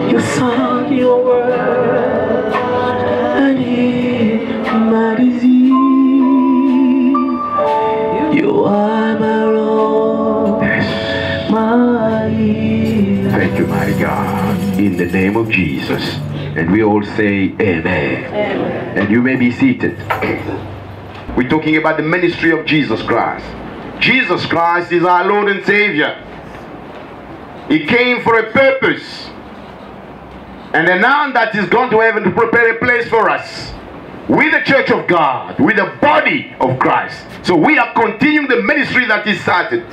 You saw your word and healed my disease. You are my Lord, my healer. Thank you, mighty God, in the name of Jesus. And we all say amen. Amen. And you may be seated. We're talking about the ministry of Jesus Christ. Jesus Christ is our Lord and Savior. He came for a purpose. And then now that He's gone to heaven to prepare a place for us, with the church of God, with the body of Christ. So we are continuing the ministry that He started.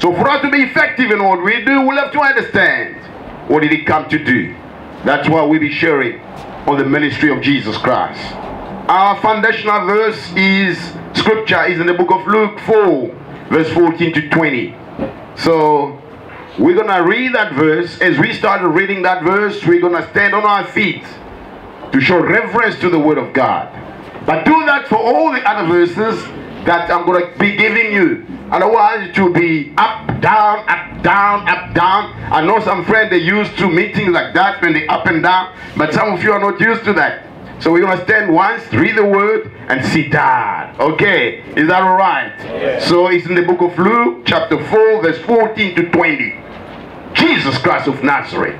So for us to be effective in what we do, we'll have to understand what did He come to do. That's why we'll be sharing on the ministry of Jesus Christ. Our foundational verse is, scripture is in the book of Luke 4, verse 14 to 20. So we're going to read that verse. As we started reading that verse, we're going to stand on our feet to show reverence to the word of God. But do that for all the other verses that I'm going to be giving you. Otherwise it will be up, down, up, down, up, down. I know some friends, they used to meetings like that when they up and down, but some of you are not used to that. So we're going to stand once, read the word, and sit down. Okay, is that all right? Yeah. So it's in the book of Luke, chapter 4, verse 14 to 20. Jesus Christ of Nazareth.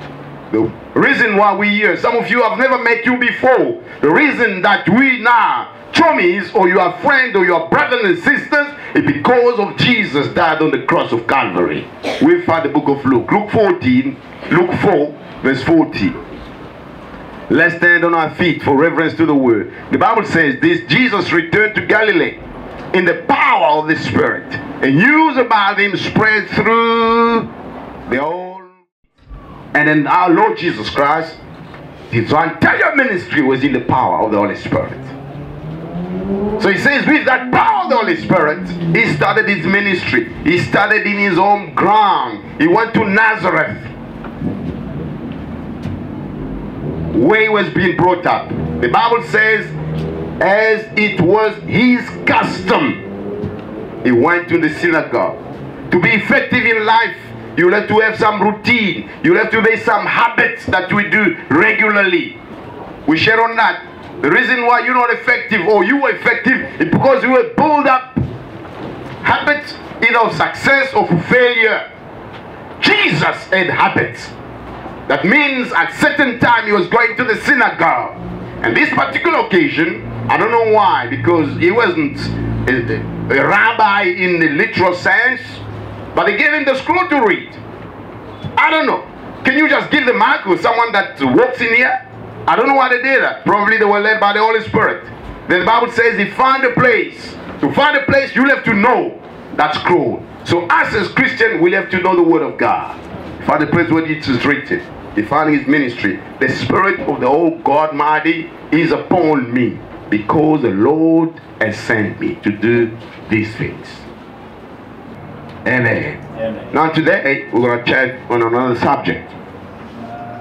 The reason why we're here, some of you have never met you before. The reason that we now, chummies, or your friend, or your brothers and sisters, is because of Jesus died on the cross of Calvary. We find the book of Luke. Luke 4, verse 14. Let's stand on our feet for reverence to the word. The Bible says this: Jesus returned to Galilee in the power of the Spirit, and news about Him spread through the whole. And then our Lord Jesus Christ, His entire ministry was in the power of the Holy Spirit. So He says with that power of the Holy Spirit, He started His ministry. He started in His home ground. He went to Nazareth, where He was being brought up. The Bible says, as it was His custom, He went to the synagogue. To be effective in life, you'll have to have some routine. You'll have to have some habits that we do regularly. We share on that. The reason why you're not effective, or you were effective, is because you were built up habits either of success or failure. Jesus had habits. That means at certain time He was going to the synagogue. And this particular occasion, I don't know why, because he wasn't a rabbi in the literal sense, but they gave him the scroll to read. I don't know. Can you just give the mic to someone that walks in here? I don't know why they did that. Probably they were led by the Holy Spirit. Then the Bible says He found a place. To find a place, you'll have to know that scroll. So us as Christians, we'll have to know the word of God. Find a place where it is written. He found His ministry. The Spirit of the old God Mighty is upon me, because the Lord has sent me to do these things. Amen. Amen. Now today we're going to chat on another subject.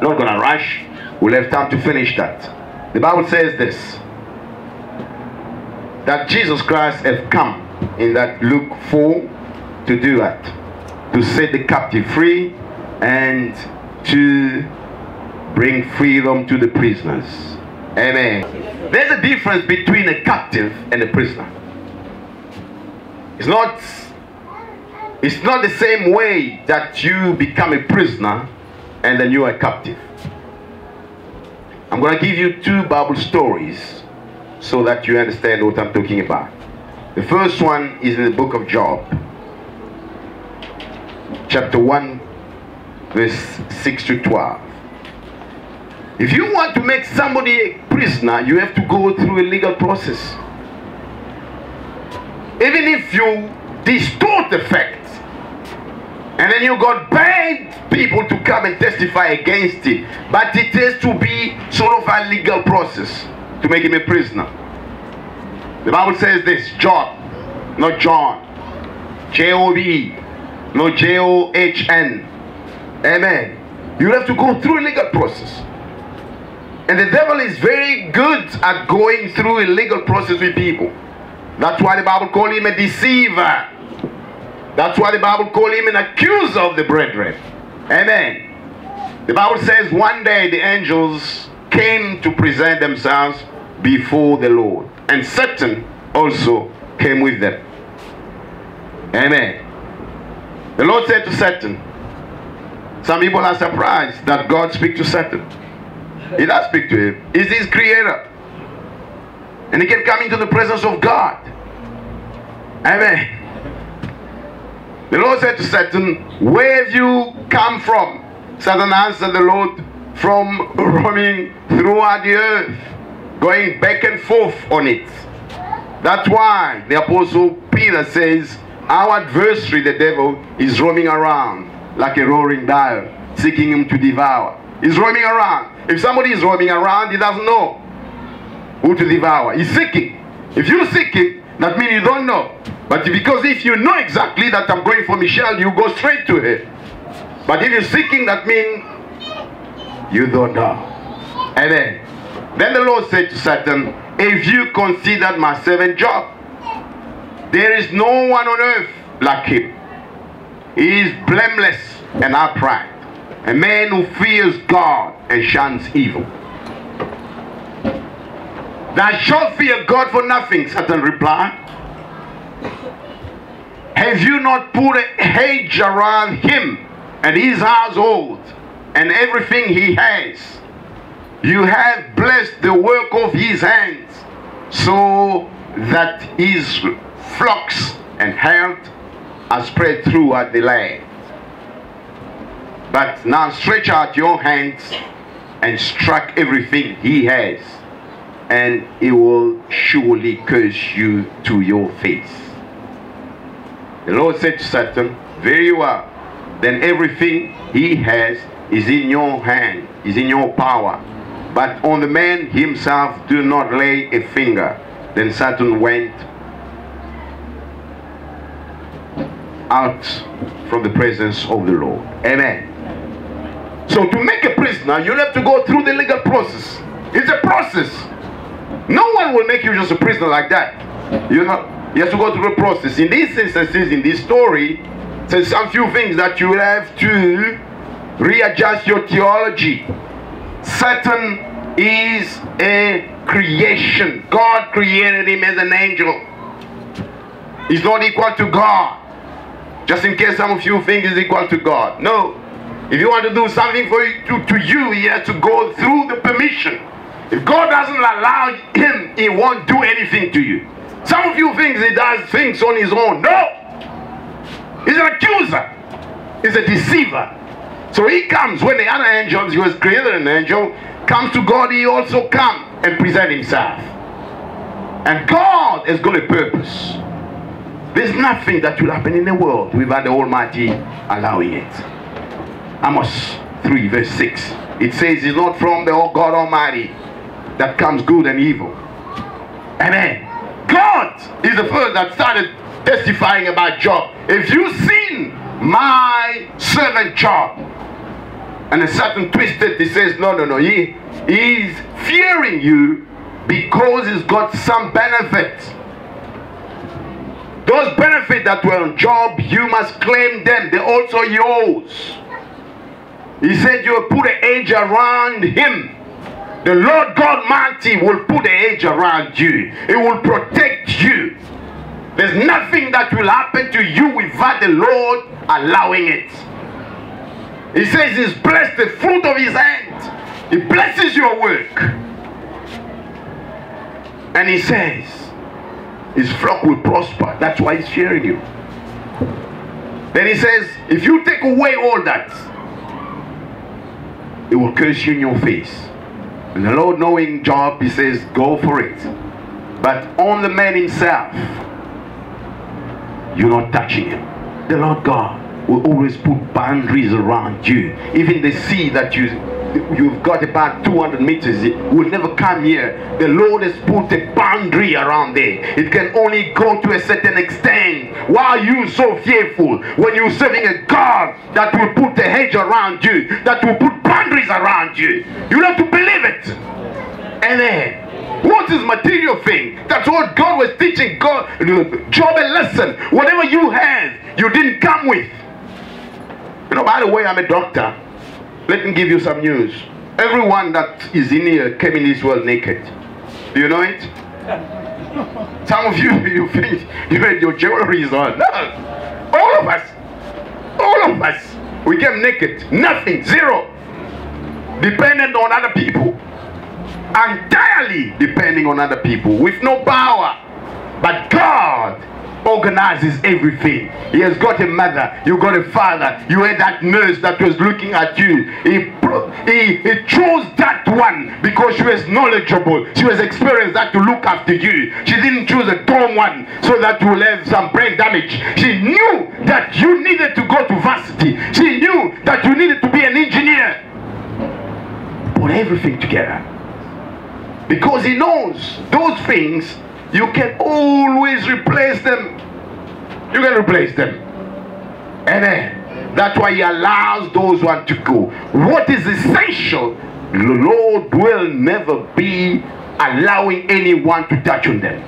Not going to rush. We'll have time to finish that. The Bible says this, that Jesus Christ has come in that Luke 4 to do that, to set the captive free and to bring freedom to the prisoners. Amen. There's a difference between a captive and a prisoner. It's not the same way that you become a prisoner and then you are a captive. I'm going to give you two Bible stories so that you understand what I'm talking about. The first one is in the book of Job, chapter 1, verse 6 to 12. If you want to make somebody a prisoner, you have to go through a legal process. Even if you distort the facts, and then you got bad people to come and testify against it, but it has to be sort of a legal process to make him a prisoner. The Bible says this, Job, not John, J-O-B, not J-O-H-N. Amen. You have to go through a legal process. And the devil is very good at going through a legal process with people. That's why the Bible calls him a deceiver. That's why the Bible calls him an accuser of the brethren. Amen. The Bible says one day the angels came to present themselves before the Lord. And Satan also came with them. Amen. The Lord said to Satan, some people are surprised that God speaks to Satan. He does speak to him. He's his creator. And he can come into the presence of God. Amen. The Lord said to Satan, where have you come from? Satan answered the Lord, from roaming throughout the earth, going back and forth on it. That's why the Apostle Peter says, our adversary, the devil, is roaming around like a roaring lion, seeking him to devour. He's roaming around. If somebody is roaming around, he doesn't know who to devour. He's seeking. If you're seeking, that means you don't know. But because if you know exactly that I'm going for Michelle, you go straight to her. But if you're seeking, that means you don't know. Amen. Then the Lord said to Satan, if you considered my servant Job, there is no one on earth like him. He is blameless and upright, a man who fears God and shuns evil. Thou shalt fear God for nothing, Satan replied. Have you not put a hedge around him and his household and everything he has? You have blessed the work of his hands, so that his flocks and herd are spread throughout the land. But now stretch out your hands and strike everything he has, and he will surely curse you to your face. The Lord said to Satan, very well, then everything he has is in your hand, is in your power. But on the man himself do not lay a finger. Then Satan went out from the presence of the Lord. Amen. So to make a prisoner, you have to go through the legal process. It's a process. No one will make you just a prisoner like that. You know, you have to go through the process. In these instances, in this story, there's some few things that you have to readjust your theology. Satan is a creation. God created him as an angel. He's not equal to God. Just in case some of you think he's equal to God. No. If you want to do something for you, to you, he has to go through the permission. If God doesn't allow him, he won't do anything to you. Some of you think he does things on his own. No. He's an accuser. He's a deceiver. So he comes when the other angels, he was created an angel, comes to God, he also comes and present himself. And God has got a purpose. There's nothing that will happen in the world without the Almighty allowing it. Amos 3 verse 6. It says it's not from the God Almighty that comes good and evil. Amen. God is the first that started testifying about Job. If you've seen my servant Job, and the Satan twisted, he says, no, he's fearing you because he's got some benefits. Those benefits that were on Job, you must claim them. They're also yours. He said you will put an edge around him. The Lord God Almighty will put an edge around you. It will protect you. There's nothing that will happen to you without the Lord allowing it. He says he's blessed the fruit of his hand. He blesses your work. And he says his flock will prosper. That's why he's fearing you. Then he says, if you take away all that, it will curse you in your face. And the Lord, knowing Job, he says, go for it. But on the man himself, you're not touching him. The Lord God will always put boundaries around you. Even the sea that you've got about 200 meters, it will never come here. The Lord has put a boundary around there. It can only go to a certain extent. Why are you so fearful when you're serving a God that will put a hedge around you, that will put boundaries around you? You have to believe it. Amen. What is material thing? That's what God was teaching Job a lesson. Whatever you have, you didn't come with. You know, by the way, I'm a doctor. Let me give you some news. Everyone that is in here came in this world naked. Do you know it? Some of you, you think you had your jewelry on. No. All of us, we came naked. Nothing, zero. Dependent on other people. Entirely depending on other people. With no power. But God organizes everything. He has got a mother, you got a father, you had that nurse that was looking at you. He chose that one because she was knowledgeable, she was experienced that to look after you. She didn't choose a dumb one so that you will have some brain damage. She knew that you needed to go to varsity. She knew that you needed to be an engineer. Put everything together because he knows those things. You can always replace them. You can replace them. And then, that's why he allows those ones to go. What is essential, the Lord will never be allowing anyone to touch on them.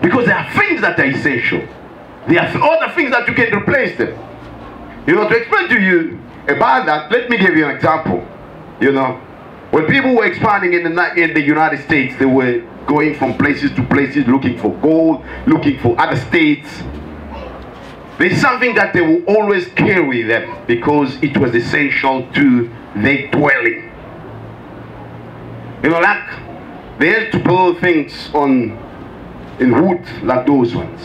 Because there are things that are essential. There are other things that you can replace them. You know, to explain to you about that, let me give you an example. You know, when people were expanding in the United States, they were going from places to places, looking for gold, looking for other states. There's something that they will always carry them because it was essential to their dwelling. You know, like they had to build things in wood like those ones.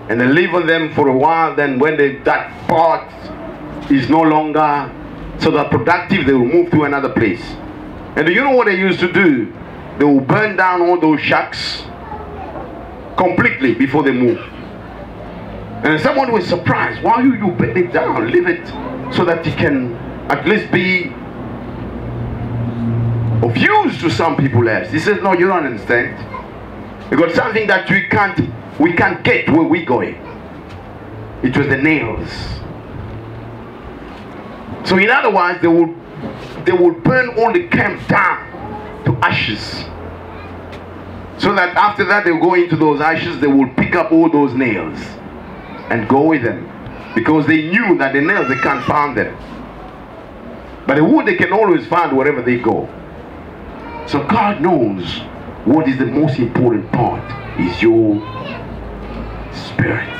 And they live on them for a while, then when that part is no longer so that productive, they will move to another place. And do you know what they used to do? They will burn down all those shacks completely before they move. And someone was surprised. Why you burn it down? Leave it so that it can at least be of use to some people else. He says, no, you don't understand. You got something that we can't get where we're going. It was the nails. So in other words, they would burn all the camp down to ashes, so that after that they will go into those ashes, they will pick up all those nails and go with them, because they knew that the nails, they can't find them, but the wood they can always find wherever they go. So God knows what is the most important part is your spirit.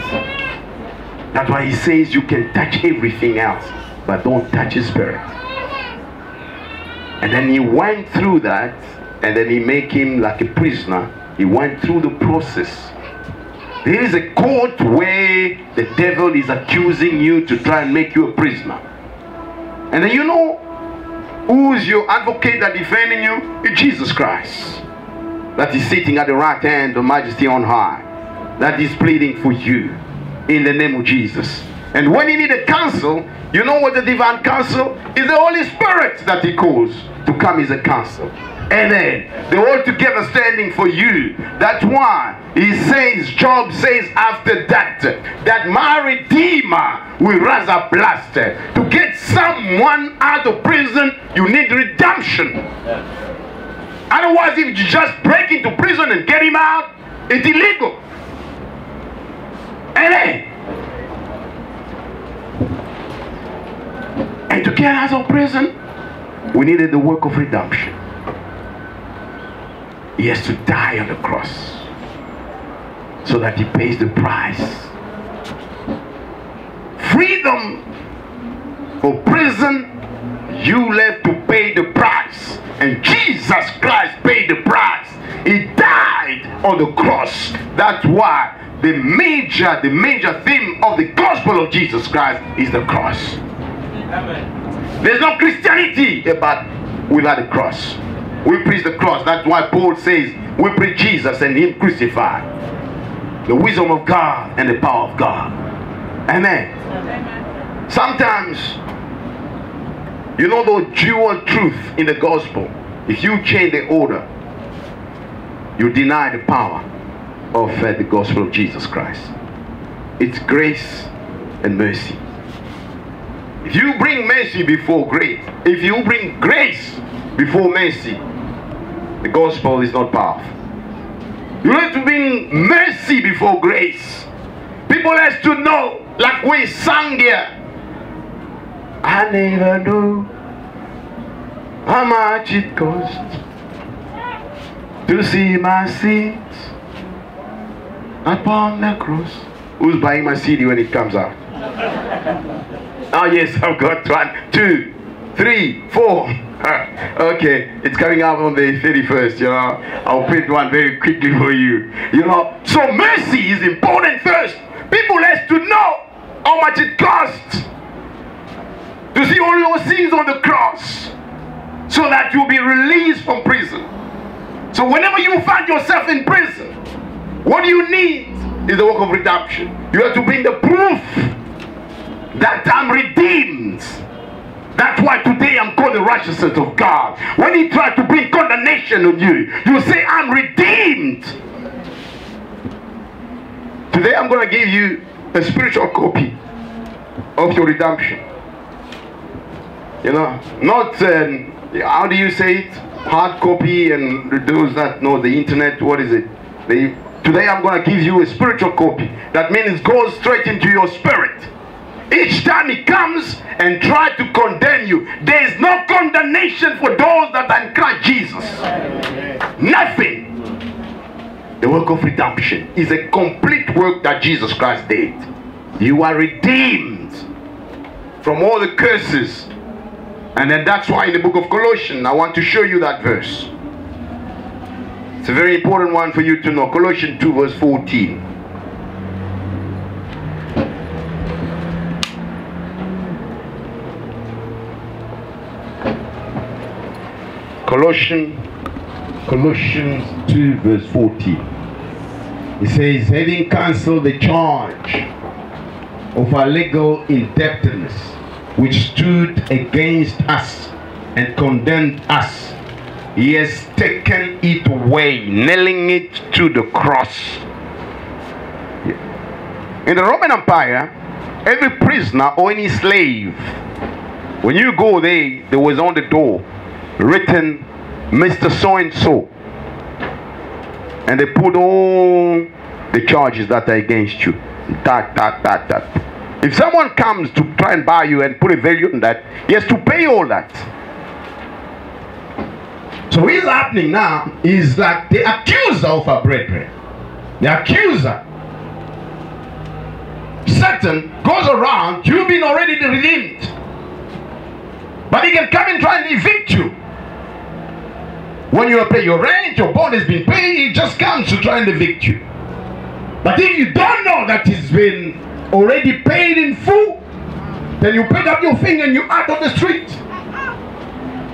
That's why he says you can touch everything else, but don't touch his spirit. And then he went through that, and then he made him like a prisoner. He went through the process. There is a court where the devil is accusing you to try and make you a prisoner. And then you know who's your advocate that defending you? It's Jesus Christ. That is sitting at the right hand of Majesty on high. That is pleading for you in the name of Jesus. And when you need a counsel, you know what the divine counsel is? The Holy Spirit that he calls to come as a counsel. And then they're all together standing for you. That's why he says, Job says after that, that my Redeemer will rise up last. To get someone out of prison, you need redemption. Yeah. Otherwise, if you just break into prison and get him out, it's illegal. And to get out of prison, we needed the work of redemption. He has to die on the cross so that he pays the price. Freedom for prison, you have to pay the price. And Jesus Christ paid the price. He died on the cross. That's why the major theme of the gospel of Jesus Christ is the cross. Amen. There's no Christianity without the cross. We preach the cross. That's why Paul says we preach Jesus and him crucified. The wisdom of God and the power of God. Amen. Amen. Sometimes, you know the dual truth in the gospel. If you change the order, you deny the power of the gospel of Jesus Christ. It's grace and mercy. If you bring mercy before grace, if you bring grace before mercy, the gospel is not powerful. You have to bring mercy before grace. People have to know, like we sang here, I never knew how much it cost to see my sins upon the cross. Who's buying my CD when it comes out? Oh yes, I've got 1, 2, 3, 4. Okay, it's coming out on the 31st, you know. I'll print one very quickly for you. You know, so mercy is important first. People have to know how much it costs to see all your sins on the cross, so that you'll be released from prison. So whenever you find yourself in prison, what you need is the work of redemption. You have to bring the proof that I'm redeemed. That's why today I'm called the righteousness of God. When he tried to bring condemnation on you, you say, I'm redeemed. Today I'm going to give you a spiritual copy of your redemption. You know, not, how do you say it? Hard copy, and those that know the internet, what is it? Today I'm going to give you a spiritual copy. That means it goes straight into your spirit. Each time he comes and tries to condemn you, there is no condemnation for those that are in Christ Jesus. Nothing. The work of redemption is a complete work that Jesus Christ did. You are redeemed from all the curses. And then that's why in the book of Colossians, I want to show you that verse. It's a very important one for you to know. Colossians 2 verse 14. Colossians 2 verse 14. It says, having cancelled the charge of our legal indebtedness, which stood against us and condemned us, he has taken it away, nailing it to the cross. In the Roman Empire, every prisoner or any slave, when you go there was on the door written Mr. So-and-so, and they put all the charges that are against you. That. If someone comes to try and buy you and put a value on that, he has to pay all that. So what is happening now is that the accuser of our brethren, the accuser, Satan, goes around, you've been already redeemed, but he can come and try and evict you. When you pay your rent, your bond has been paid, he just comes to try and evict you. But if you don't know that it's been already paid in full, then you pick up your finger and you out on the street.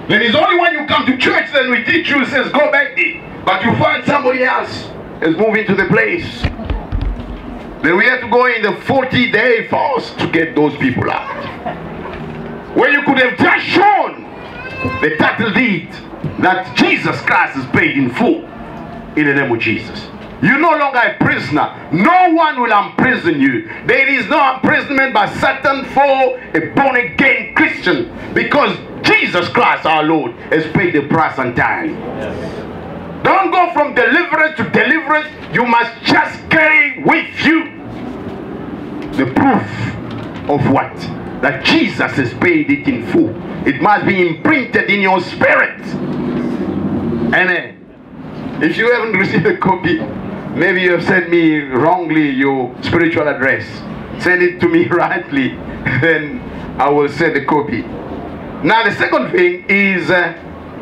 Then it's only when you come to church then we teach you, says go back there. But you find somebody else is moving to the place. Then we have to go in the 40-day fast to get those people out. Where you could have just shown the title deed that Jesus Christ is paid in full in the name of Jesus. You're no longer a prisoner. No one will imprison you. There is no imprisonment by Satan for a born-again Christian, because Jesus Christ our Lord has paid the price entirely. Yes. Don't go from deliverance to deliverance. You must just carry with you the proof of what? That Jesus has paid it in full. It must be imprinted in your spirit. Amen. If you haven't received a copy, maybe you have sent me wrongly your spiritual address. Send it to me rightly, then I will send a copy. Now the second thing is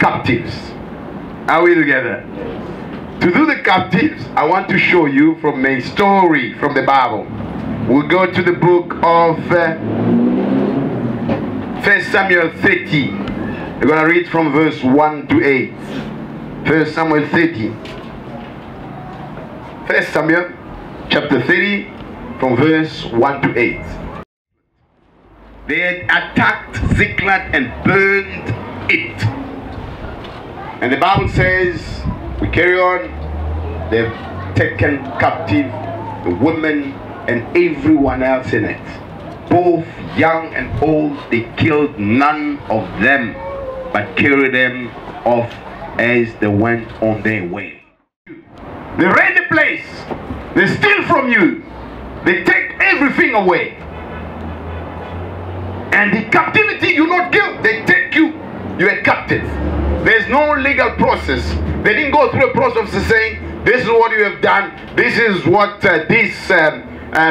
captives. Are we together? To do the captives, I want to show you from a story from the Bible. We'll go to the book of 1 Samuel 30. We're going to read from verse 1 to 8. 1 Samuel 30. 1 Samuel chapter 30 from verse 1 to 8. They had attacked Ziklag and burned it. And the Bible says, we carry on, they've taken captive the women and everyone else in it. Both young and old, they killed none of them, but carried them off as they went on their way. They raid the place, they steal from you, they take everything away. And the captivity, you're not guilty. They take you, you're a captive. There's no legal process. They didn't go through a process of saying, this is what you have done, this is what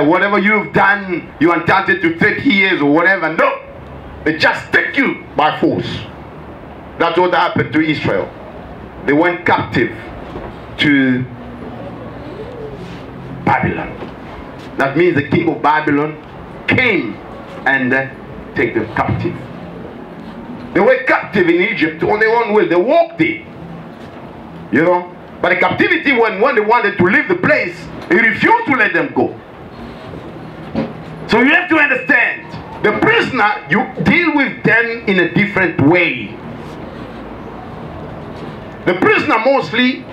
whatever you've done, you're entitled to 30 years or whatever. No. They just take you by force. That's what happened to Israel. They went captive to Babylon. That means the king of Babylon came and take them captive. They were captive in Egypt on their own will. They walked there. You know. But the captivity, when they wanted to leave the place, he refused to let them go. So you have to understand, the prisoner, you deal with them in a different way. The prisoner mostly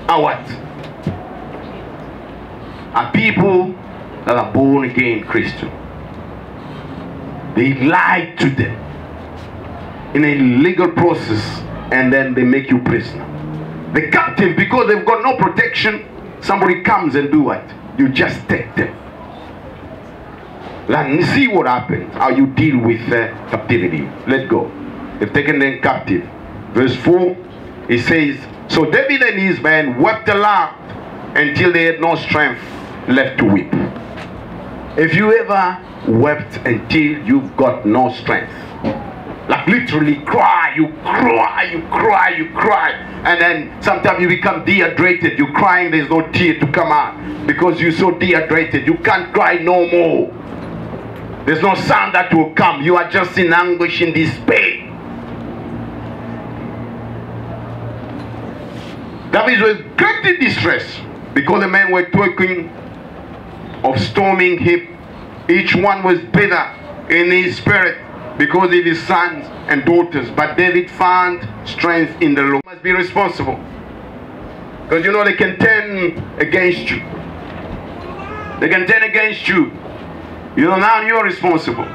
are what? Are people that are born again Christian. They lie to them in a legal process and then they make you prisoner. The captive, because they've got no protection, somebody comes and do what? You just take them. Let's see what happens, how you deal with captivity. Let's go. They've taken them captive. Verse 4, it says, so David and his men wept aloud until they had no strength left to weep. If you ever wept until you've got no strength, like literally cry, you cry, you cry, you cry, and then sometimes you become dehydrated, you're crying, there's no tear to come out because you're so dehydrated, you can't cry no more. There's no sound that will come. You are just in anguish, in despair. David was greatly distressed because the men were talking of storming him. Each one was bitter in his spirit because of his sons and daughters. But David found strength in the Lord. Must be responsible. Because you know they can turn against you. They can turn against you. You know, now you're responsible.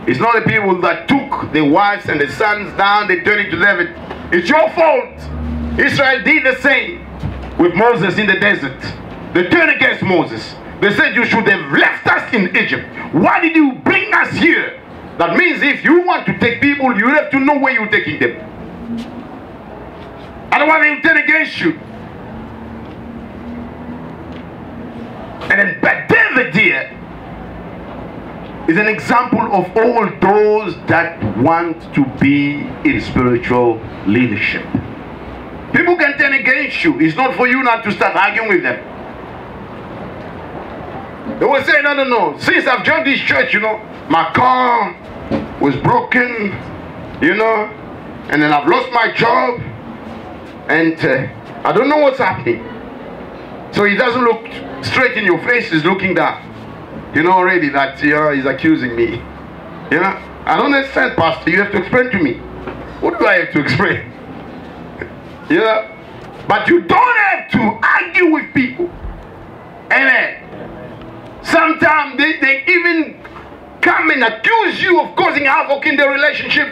It's not the people that took the wives and the sons down, they turned it to David. It's your fault. Israel did the same with Moses in the desert. They turned against Moses. They said, you should have left us in Egypt. Why did you bring us here? That means if you want to take people, you have to know where you're taking them. Otherwise they will turn against you. And then, but David here is an example of all those that want to be in spiritual leadership. People can turn against you. It's not for you not to start arguing with them. They will say, no. Since I've joined this church, you know, my car was broken, you know, and then I've lost my job, and I don't know what's happening. So he doesn't look straight in your face, he's looking down. You know already that, you know, he's accusing me. You know, I don't understand, Pastor. You have to explain to me. What do I have to explain? You know, but you don't have to argue with people. Amen. Sometimes they even come and accuse you of causing havoc in the relationship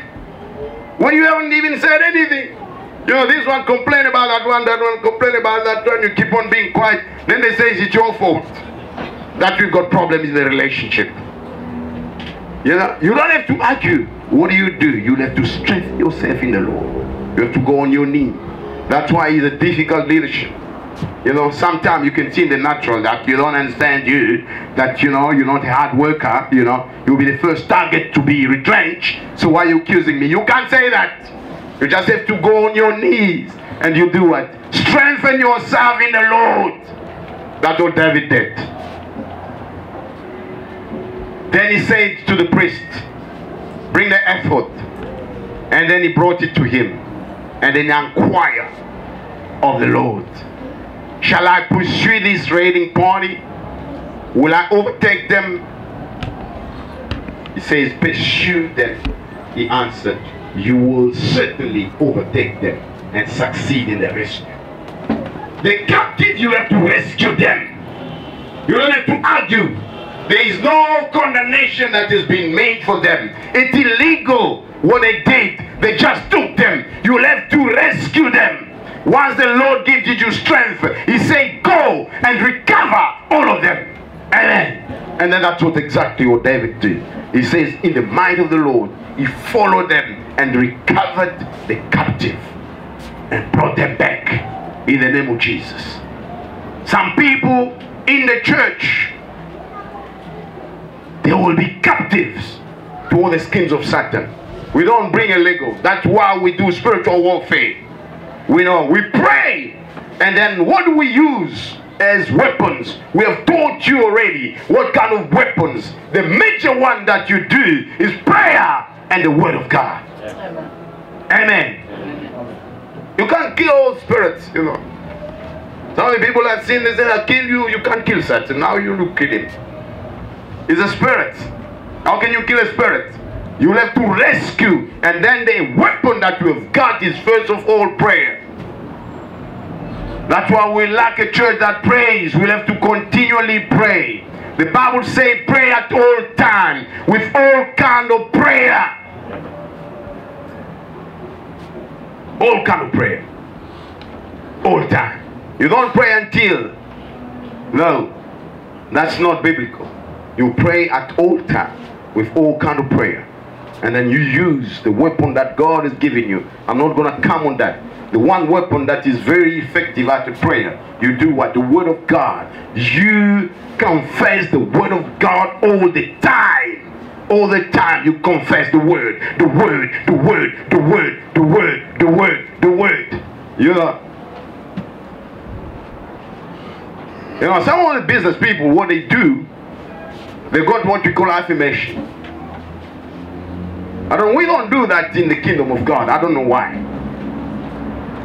when you haven't even said anything. You know, this one complain about that one complain about that one. You keep on being quiet. Then they say it's your fault that we've got problems in the relationship. You know, you don't have to argue. What do? You have to strengthen yourself in the Lord. You have to go on your knee. That's why it's a difficult leadership. You know, sometimes you can see in the natural that you don't understand that you know, you're not a hard worker, you know, you'll be the first target to be retrenched. So why are you accusing me? You can't say that. You just have to go on your knees and you do what? Strengthen yourself in the Lord. That's what David did. Then he said to the priest, bring the ephod. And then he brought it to him. And then he inquired of the Lord, shall I pursue this raiding party? Will I overtake them? He says, pursue them. He answered, you will certainly overtake them and succeed in the rescue. The captive, you have to rescue them. You don't have to argue. There is no condemnation that has been made for them. It's illegal what they did. They just took them. You'll have to rescue them. Once the Lord gives you strength, he said, go and recover all of them Amen. And then that's what exactly what David did. He says, in the might of the Lord, he followed them and recovered the captive and brought them back in the name of Jesus. Some people in the church, they will be captives to all the schemes of Satan. We don't bring a Lego. That's why we do spiritual warfare. We pray, and then what do we use as weapons? We have taught you already what kind of weapons. The major one that you do is prayer and the word of God. Amen. Amen. You can't kill all spirits, you know. Some of the people that sin, they say, I'll kill you. You can't kill Satan. Now you look kill him. It's a spirit. How can you kill a spirit? You will have to rescue, and then the weapon that you have got is first of all prayer. That's why we lack a church that prays. We'll have to continually pray. The Bible says pray at all times with all kind of prayer. All kind of prayer. All time. You don't pray until. No. That's not biblical. You pray at all time with all kind of prayer. And then you use the weapon that God has given you. I'm not going to come on that. The one weapon that is very effective after prayer, you do what? The word of God. You confess the word of God all the time. All the time you confess the word. The word, the word, the word, the word, the word, the word. Yeah. You know, some of the business people, what they do, they got what we call affirmation. We don't do that in the kingdom of God. I don't know why.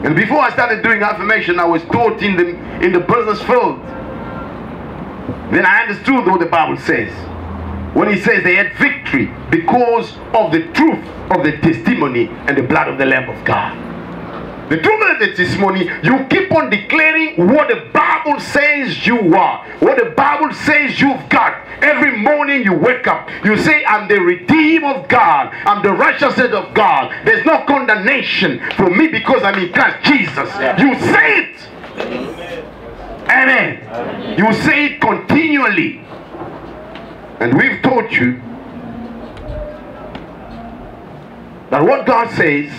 And before I started doing affirmation, I was taught in the business field. Then I understood what the Bible says. When he says they had victory because of the truth of the testimony and the blood of the Lamb of God. The truth of the testimony, you keep on declaring what the Bible says you are. What the Bible says you've got. Every morning you wake up, you say, I'm the redeemed of God. I'm the righteousness of God. There's no condemnation for me because I'm in Christ Jesus. You say it. Amen. Amen. You say it continually. And we've taught you that what God says,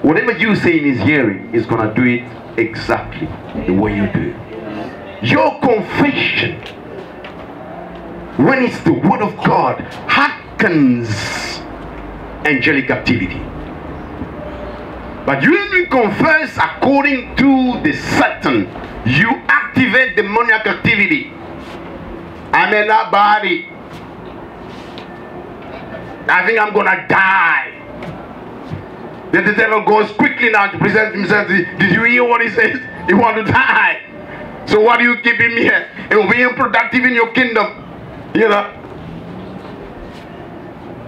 whatever you say in his hearing, is going to do it exactly the way you do it. Your confession, when it's the word of God, hearkens angelic activity. But you only confess according to the Satan. You activate demoniac activity. I'm in that body. I think I'm going to die. Then the devil goes quickly now to present himself. Did you hear what he says? He wants to die. So what do you keep him here? It will be unproductive in your kingdom. You know.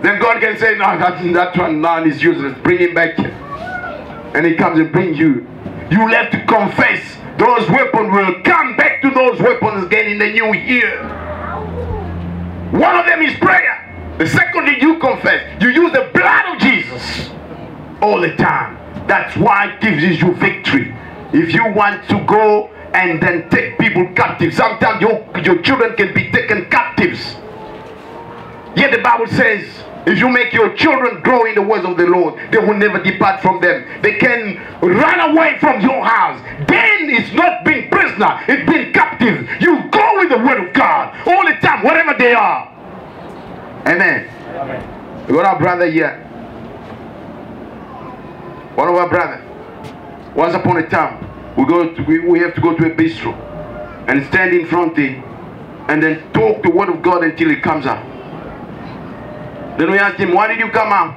Then God can say, no, that one now is useless. Bring him back here. And he comes and brings you. You will have to confess. Those weapons will come back to those weapons again in the new year. One of them is prayer. The second thing you confess. You use the blood of Jesus all the time. That's why it gives you victory. If you want to go and then take people captive, sometimes your children can be taken captives. Yet the Bible says, if you make your children grow in the words of the Lord, they will never depart from them. They can run away from your house. Then it's not being prisoner, it's being captive. You go with the word of God all the time, wherever they are. Amen. Amen. We got our brother here. One of our brothers. Once upon a time, we have to go to a bistro and stand in front of him and then talk the word of God until he comes out. Then we asked him, why did you come out?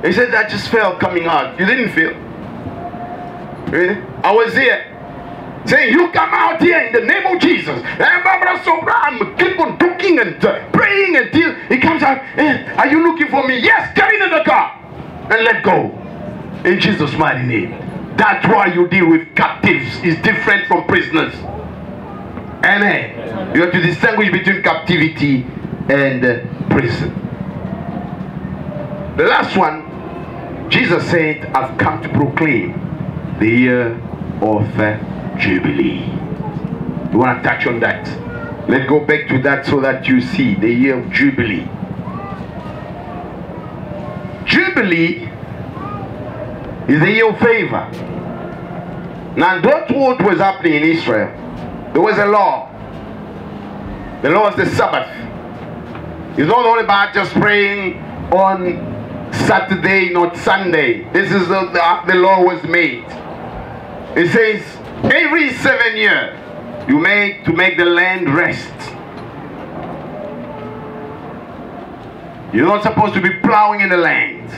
He said, I just felt coming out. You didn't feel? Really? I was here saying, you come out here in the name of Jesus. And keep on talking and praying until he comes out. Are you looking for me? Yes, get in the car and let go. In Jesus' mighty name. That's why you deal with captives. It's different from prisoners. Amen. You have to distinguish between captivity and prison. The last one, Jesus said, I've come to proclaim the year of Jubilee. You want to touch on that? Let's go back to that so that you see the year of Jubilee. Jubilee is the year of favor. Now, that's what was happening in Israel. There was a law. The law was the Sabbath. It's not all about just praying on Saturday, not Sunday. This is the law was made. It says every 7 years you make to make the land rest. You're not supposed to be plowing in the land.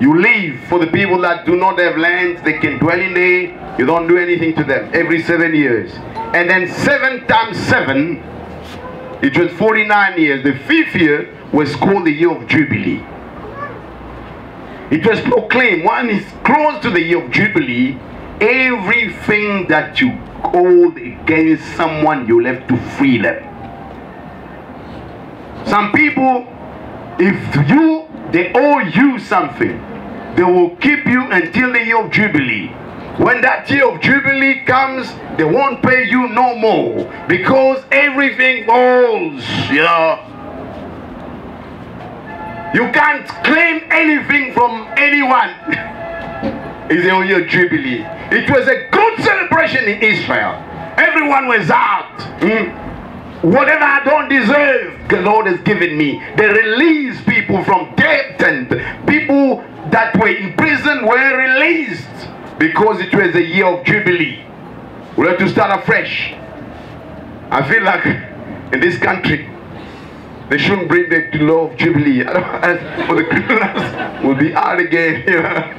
You leave for the people that do not have land. They can dwell in there. You don't do anything to them every 7 years. And then 7 times 7, it was 49 years. The 5th year was called the year of Jubilee. It was proclaimed, one is close to the year of Jubilee, everything that you hold against someone, you'll have to free them. Some people, if they owe you something, they will keep you until the year of Jubilee. When that year of Jubilee comes, they won't pay you no more, because everything falls, you know. You can't claim anything from anyone. It's the year of Jubilee. It was a good celebration in Israel. Everyone was out. Whatever I don't deserve, the Lord has given me. They released people from debt, and people that were in prison were released because it was the year of Jubilee. We have to start afresh. I feel like in this country, they shouldn't bring the law of Jubilee. Otherwise, for the criminals will be out again. You know?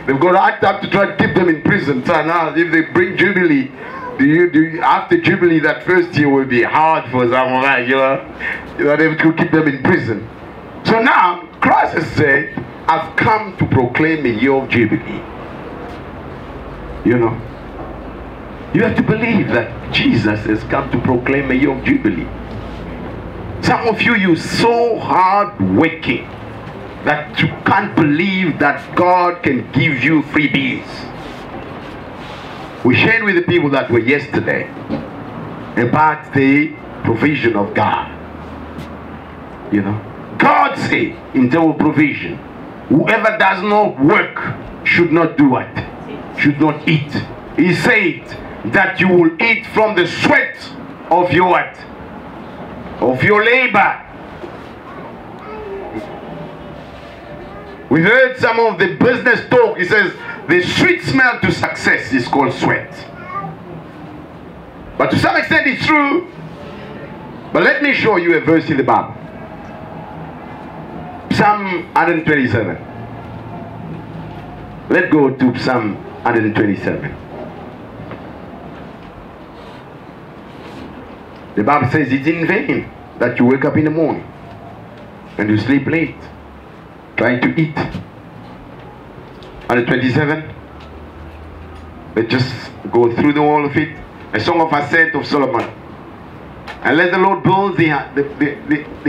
They've got to act up to try to keep them in prison. So now, if they bring Jubilee, after Jubilee, that first year will be hard for some of us, you know. They have to keep them in prison. So now, Christ has said, I've come to proclaim a year of Jubilee. You know, you have to believe that Jesus has come to proclaim a year of Jubilee. Some of you, you're so hard working that you can't believe that God can give you freebies. We shared with the people that were yesterday about the provision of God. You know, God said in terms of provision, whoever does not work should not do what? Should not eat. He said that you will eat from the sweat of your what? Of your labor. We heard some of the business talk. He says the sweet smell to success is called sweat. But to some extent it's true. But let me show you a verse in the Bible. Psalm 127. Let's go to Psalm 127. The Bible says it's in vain that you wake up in the morning and you sleep late trying to eat. 127. Let's just go through the whole of it. A song of ascent of Solomon. And let the Lord build the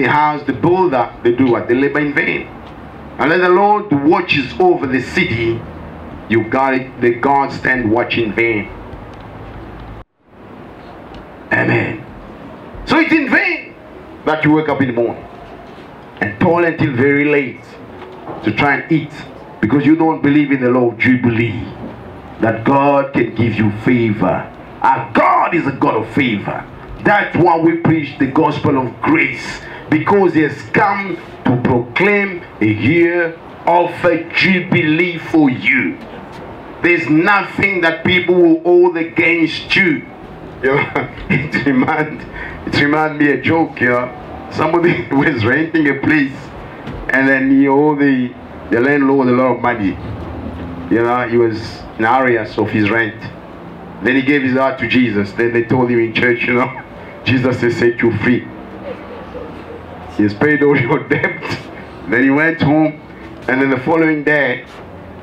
house, the builder, they do what? They labor in vain. And let the Lord who watches over the city, you got it, the God stand watch in vain. Amen. So it's in vain that you wake up in the morning and toil until very late to try and eat, because you don't believe in the law of Jubilee, that God can give you favor. Our God is a God of favor. That's why we preach the gospel of grace, because He has come to proclaim a year of a Jubilee for you. There's nothing that people will hold against you. It reminds me a joke. Somebody was renting a place, and then he owed the landlord a lot of money. He was in arrears of his rent. Then he gave his heart to Jesus. Then they told him in church, Jesus has set you free. He has paid all your debt. Then he went home, and then the following day,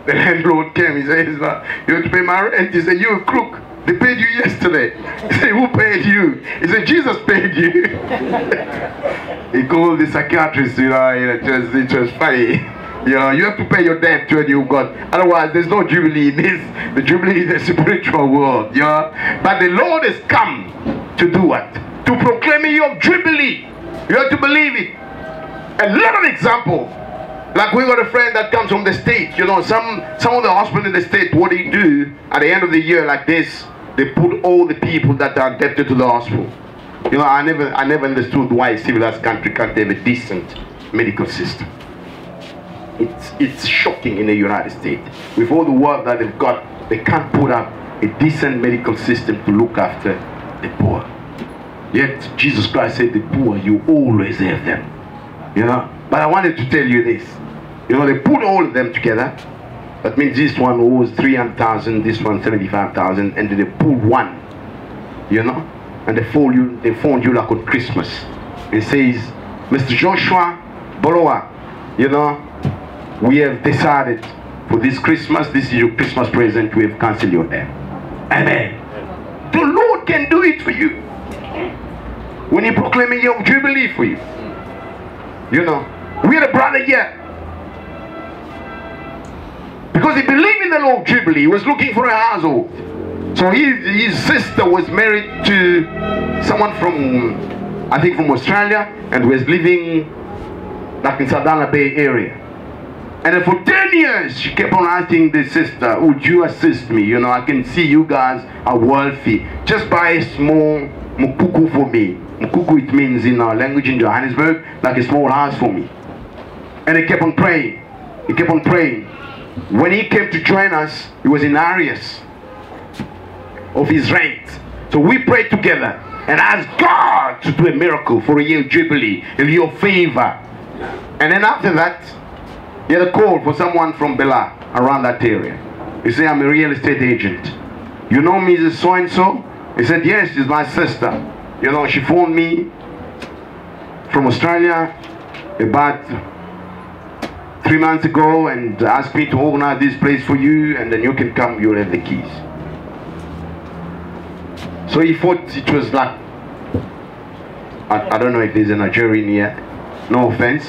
the landlord came. He said, you have to pay my rent. He said, you're a crook. They paid you yesterday. He said, who paid you? He said, Jesus paid you. He called the psychiatrist, it was funny. You have to pay your debt when you've got. Otherwise, there's no Jubilee in this. The Jubilee is the spiritual world. But the Lord has come to do what? To proclaim a year of jubilee. You have to believe it. A lot of example. Like we got a friend that comes from the state. You know, some of the hospitals in the state, what they do at the end of the year like this, they put all the people that are indebted to the hospital. You know, I never understood why a civilized country can't have a decent medical system. It's shocking in the United States. With all the work that they've got, they can't put up a decent medical system to look after the poor. Yet Jesus Christ said, the poor, you always have them. You know, but I wanted to tell you this. You know, they put all of them together. That means this one owes 300,000, this one 75,000, and they pulled one. You know, and they phoned you like on Christmas. It says, Mr. Joshua Bolowa, you know, we have decided for this Christmas, this is your Christmas present, we have cancelled your debt. Amen. The Lord can do it for you. When He proclaims a year of jubilee for you. You know, we had a brother here. Because he believed in the law of jubilee, he was looking for a household. So his sister was married to someone from, I think from Australia, and was living like in Sadala Bay area. And then for 10 years, she kept on asking the sister, would you assist me? You know, I can see you guys are wealthy. Just buy a small mukuku for me. Mukuku, it means in our language in Johannesburg, like a small house for me. And he kept on praying. He kept on praying. When he came to join us, he was in arrears of his rent. So we prayed together and asked God to do a miracle for a year of jubilee, a year of favor. And then after that, he had a call for someone from Bela around that area. He said, I'm a real estate agent. You know Mrs. So-and-so? He said, yes, she's my sister. You know, she phoned me from Australia about 3 months ago and asked me to organize this place for you, and then you can come, you'll have the keys. So he thought it was like, I don't know if there's a Nigerian here, no offense.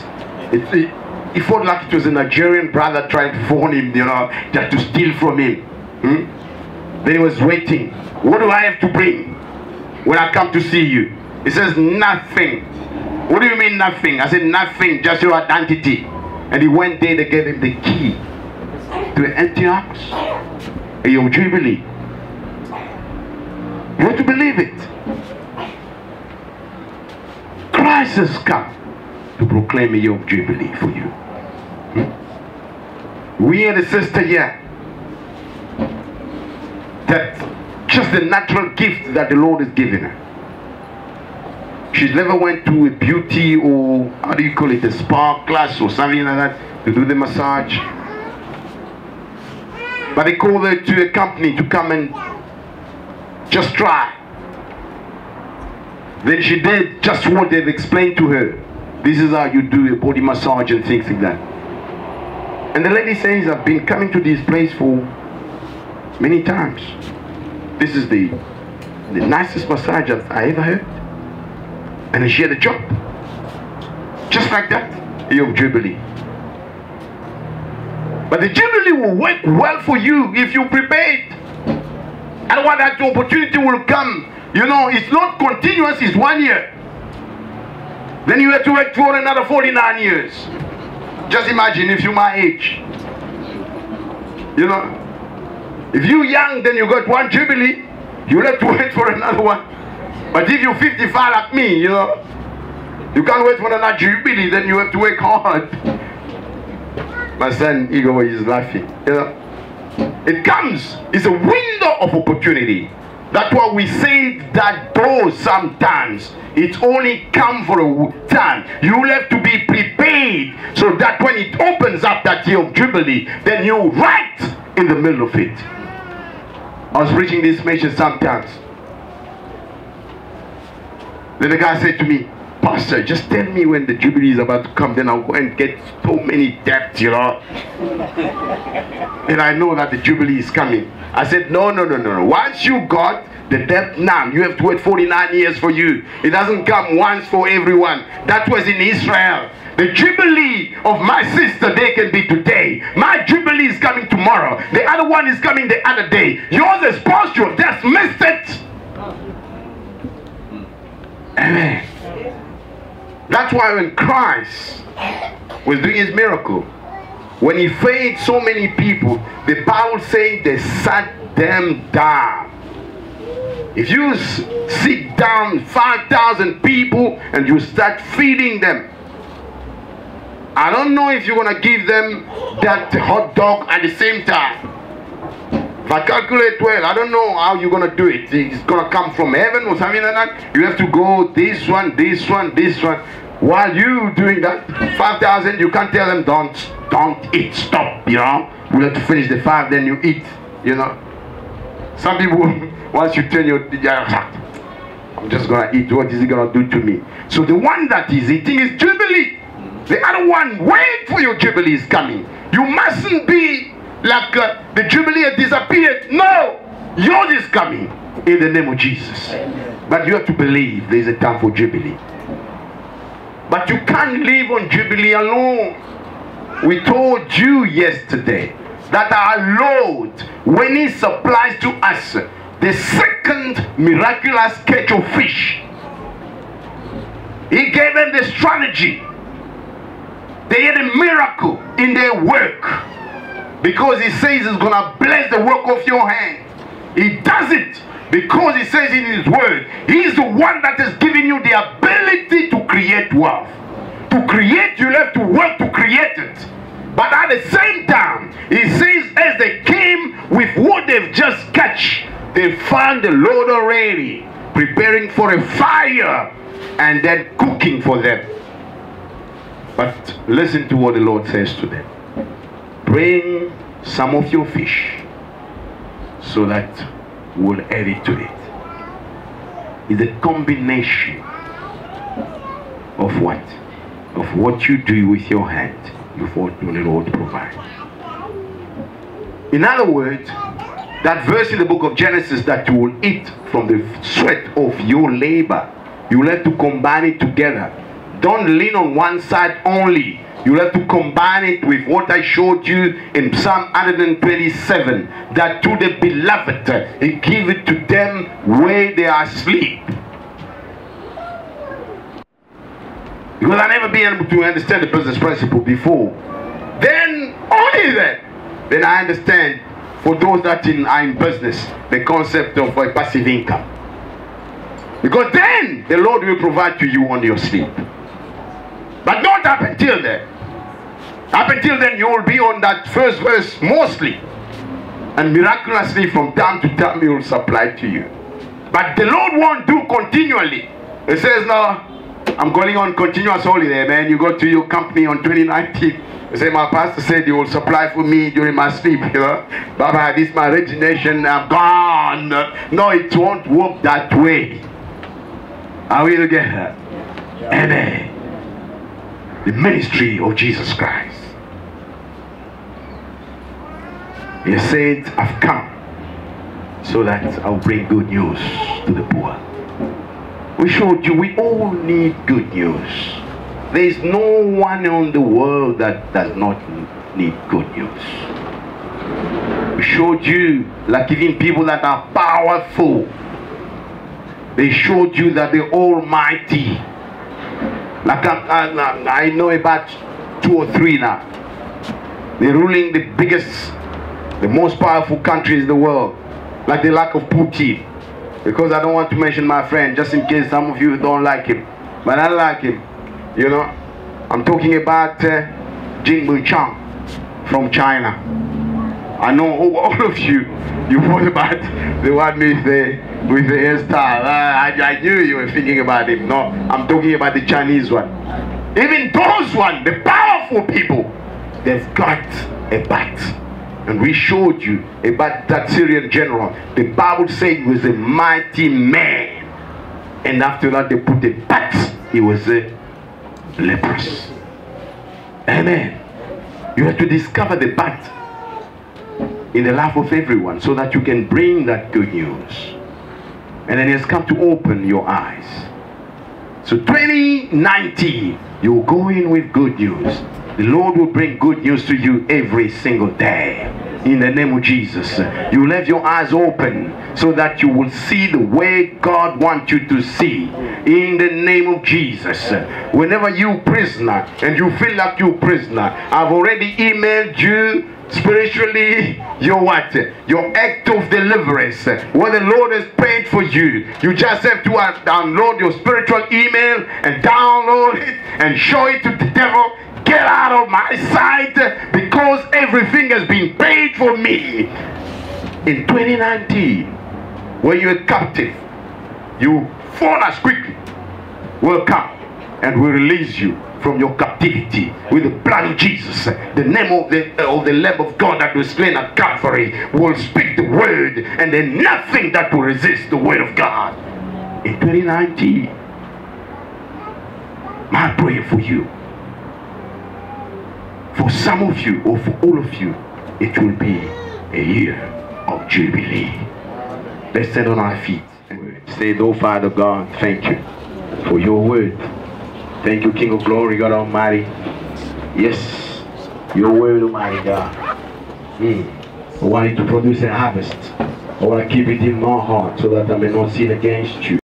He thought like it was a Nigerian brother trying to phone him, you know, just to steal from him. Then he was waiting. What do I have to bring when I come to see you? He says, nothing. What do you mean nothing? I said, nothing, just your identity. And he went there, they gave him the key to an empty house. A year of jubilee. You have to believe it. Christ has come to proclaim a year of jubilee for you. We had a sister here that just the natural gift that the Lord has given her. She's never went to a beauty or, how do you call it, a spa class or something like that to do the massage. But they called her to a company to come and just try. Then she did just what they've explained to her. This is how you do a body massage and things like that. And the lady says, I've been coming to this place for many times. This is the nicest massage I ever heard. And she had a job. Just like that, a year of jubilee. But the jubilee will work well for you if you prepared. Otherwise that opportunity will come. You know, it's not continuous, it's 1 year. Then you have to wait for another 49 years. Just imagine if you're my age. You know, if you're young, then you got one jubilee, you'll have to wait for another one. But if you're 55 like me, you know, you can't wait for another jubilee, then you have to work hard. My son Igor is laughing. You know, it comes. It's a window of opportunity. That's why we say that doors sometimes, it only comes for a time. You'll have to be prepared so that when it opens up that year of jubilee, then you're right in the middle of it. I was preaching this message sometimes. Then the guy said to me, Pastor, just tell me when the jubilee is about to come, then I'll go and get so many debts, you know. And I know that the jubilee is coming. I said, no. Once you got the debt now, you have to wait 49 years for you. It doesn't come once for everyone. That was in Israel. The jubilee of my sister, they can be today. My jubilee is coming tomorrow. The other one is coming the other day. Yours is supposed to have just missed it. Amen. That's why when Christ was doing his miracle, when he fed so many people, the Bible says they sat them down. If you sit down 5,000 people and you start feeding them, I don't know if you're going to give them that hot dog at the same time. If I calculate well, I don't know how you're going to do it. It's going to come from heaven or something like that. You have to go this one, this one, this one. While you doing that, 5,000, you can't tell them don't eat, stop, you know. We have to finish the 5, then you eat, you know. Some people, once you tell your, I'm just going to eat, what is he going to do to me? So the one that is eating is Jubilee. The other one, wait for your Jubilee is coming. You mustn't be like the Jubilee has disappeared. No, yours is coming in the name of Jesus. But you have to believe there is a time for Jubilee. But you can't live on Jubilee alone. We told you yesterday that our Lord, when he supplies to us the second miraculous catch of fish, he gave them the strategy. They had a miracle in their work, because he says he's going to bless the work of your hand. He does it because he says in his word, he's the one that has given you the ability to create wealth. To create, you have to work to create it. But at the same time, he says as they came with what they've just catch, they found the Lord already preparing for a fire and then cooking for them. But listen to what the Lord says to them. Bring some of your fish so that we'll add it to it. It's a combination of what? Of what you do with your hand, before the Lord provide. In other words, that verse in the book of Genesis that you will eat from the sweat of your labor, you will have to combine it together. Don't lean on one side only. You'll have to combine it with what I showed you in Psalm 127. That to the beloved, he give it to them where they are asleep. Because I never been able to understand the business principle before. Then, only then I understand, for those that are in business, the concept of a passive income. Because then, the Lord will provide to you on your sleep. But not up until then. Up until then, you will be on that first verse mostly. And miraculously, from time to time, he will supply to you. But the Lord won't do continually. He says, no, I'm calling on continuous holiday, man. You go to your company on 2019. You say, my pastor said you will supply for me during my sleep, you know. Baba, this is my resignation, I'm gone. No, it won't work that way. Are we together? Amen. The ministry of Jesus Christ. He said, I've come so that I'll bring good news to the poor. We showed you we all need good news. There is no one in the world that does not need good news. We showed you, like even people that are powerful, they showed you that the Almighty, like I know about 2 or 3 now. They're ruling the biggest, the most powerful countries in the world. Like the lack of Putin. Because I don't want to mention my friend, just in case some of you don't like him. But I like him. You know. I'm talking about Jing Buchang from China. I know all of you heard about the one with the hairstyle. I knew you were thinking about him. No, I'm talking about the Chinese one. Even those ones, the powerful people, they've got a bat. And we showed you about that Syrian general. The Bible said he was a mighty man. And after that they put a bat. He was a leprous. Amen. You have to discover the bat in the life of everyone so that you can bring that good news. And then it has come to open your eyes. So 2019, you go in with good news. The Lord will bring good news to you every single day. in the name of Jesus. You will have your eyes open so that you will see the way God wants you to see in the name of Jesus. Whenever you prisoner and you feel like you prisoner, I've already emailed you spiritually your what? Your act of deliverance. What the Lord has paid for you. You just have to download your spiritual email and download it and show it to the devil. Get out of my sight, because everything has been paid for me. In 2019, when you're captive, you phone us quickly. We'll come and we'll release you from your captivity with the blood of Jesus. The name of the Lamb of God that was slain at Calvary will speak the word, and then nothing that will resist the word of God. In 2019, my prayer for you, for some of you or for all of you, it will be a year of jubilee. Let's stand on our feet and say, "Oh Father God, thank you for your word. Thank you, King of Glory, God Almighty. Yes, your word, Almighty God. I want it to produce a harvest. I want to keep it in my heart so that I may not sin against you.